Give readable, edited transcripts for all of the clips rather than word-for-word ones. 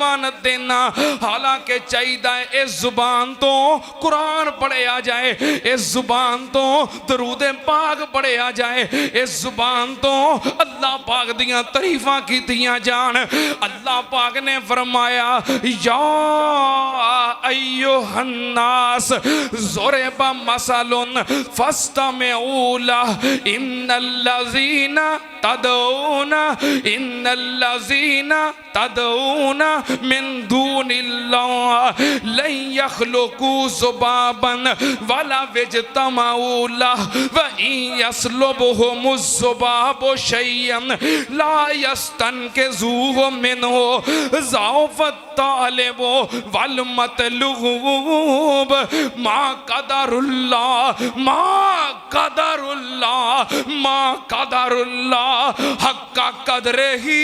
मानत देना। हालांकि चाहिए इस जुबान तो कुरान पढ़िया जाए, इस जुबान तो दरूद पाक पढ़िया जाए, इस जुबान तो अल्लाह पाक दियां तरीफां कीतियां जान। अल्लाह पाक ने फरमाया या अय्युहन्नास ज़ुरिबा मसलुन फस्तमिऊ लह इन्नल्लज़ीना तदऊना मिन दूनिल्लाह लन यख्लुकू ज़ुबाबन वला यज्तमऊ लह व इन यसलुबहुमु ज़ुबाबु शय्यन ला यस्तनकिज़ूहु मिनहु ज़अफ़त तालिब वल मतलूब मा कदरुल्लाह हक्का कदरे ही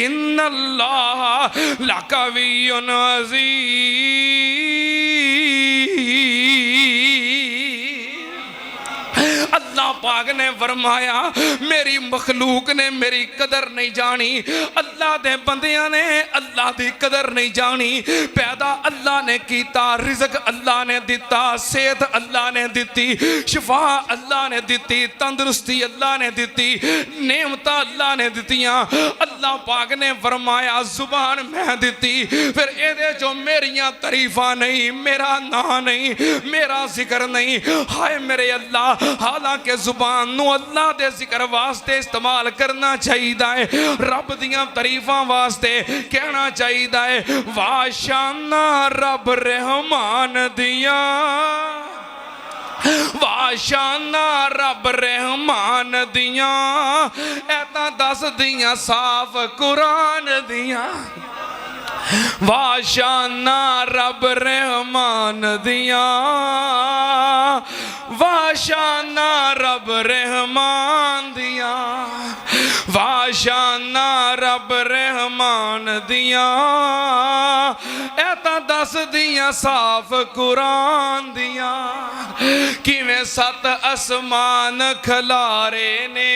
इन्नल्लाह लकवियुन अज़ीज़। अल्लाह पाक ने फरमाया मेरी मखलूक ने मेरी कदर नहीं जानी, अल्लाह दे बंदियां ने अल्लाह दी कदर नहीं जानी। पैदा अल्लाह ने कीता, रिज़्क अल्लाह ने दिता, सेहत अल्लाह ने दिती, शिफा अल्लाह ने दिती, तंदुरुस्ती अल्लाह ने दिती, नेमतां अल्लाह ने दितियां। अल्लाह पाक ने फरमाया जुबान मैं दिती, फिर एदे जो मेरियां तरीफां नहीं, मेरा नाम नहीं, मेरा जिक्र नहीं। हाय मेरे अल्लाह, हालांकि जुबान नू अल्लाह दे जिक्र वास्ते इस्तेमाल करना चाहिए, रब दियां तरीफां वास्ते कहना चाहिए। वाशाना रब रहमान दिया, वाशाना रब रहमान दिया, ऐता दस दियां साफ कुरान दिया। वाशाना रब रहमान दिया, वाशाना रब रहमान दिया, वाशाना रब रहमान दिया, ऐता दस दियां साफ कुरान दिया। किवें सत आसमान खलारे ने,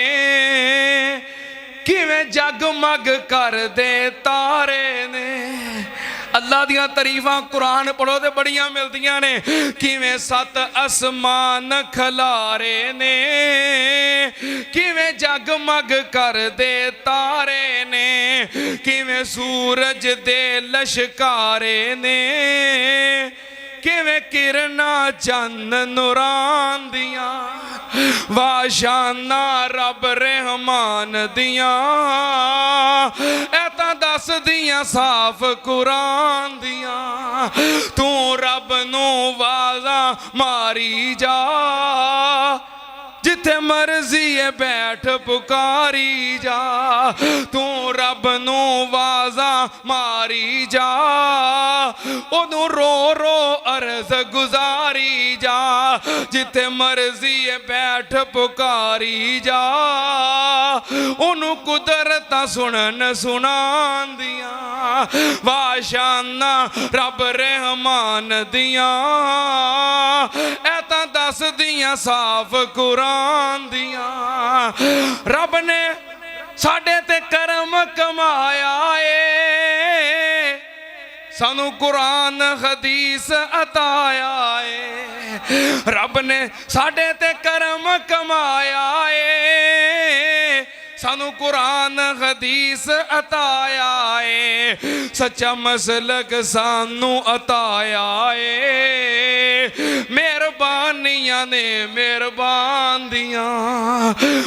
किवें जगमग कर दे तारे ने। अल्लाह दियां तरीफां कुरान पढ़ो तो बड़ियां मिलदियां ने। किवें सत आसमान खलारे ने, किवें जगमग कर दे तारे ने, किवें सूरज दे लशकारे ने, किवें किरना चंद नूरान दिया। वाशाना रब रहमान दिया, ऐता दस दियां साफ कुरान दिया। तू रब नू वाजा मारी जा, जिथे मर्जी है बैठ पुकारी जा। तू रब नू वाजा मारी जा, ओनू रो रो अर्ज गुजारी जा। जिथे मर्जी है बैठ पुकारी जा, ओनू कुदरत सुनन सुनान दिया। वाशाना रब रहमान दिया, ऐता दस दियां साफ कुरान दिया। रब ने साडे ते करम कमाया है, सानू कुरान हदीस अताया है। रब ने साडे ते करम कमाया है, सानू कुरान हदीस अताया है। सच्चा मसलक सानू अताया है, मेहरबानियां ने मेहरबान दिया।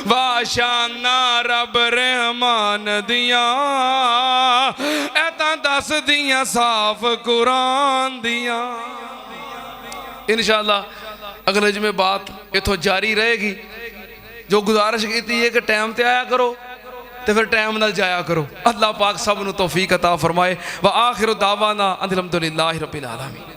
वाशाना रब रहमान दिया, ऐता दस दियां साफ कुरान दिया। इंशाअल्लाह अगले जुमे बात इथों जारी रहेगी। जो गुजारिश की है कि टाइम ते आया करो तो फिर टाइम नाल जाया करो। अल्लाह पाक सब नू तौफीक अता फरमाए। व आखिर दावाना अनिल हम्दुलिल्लाहि रब्बिल आलमीन।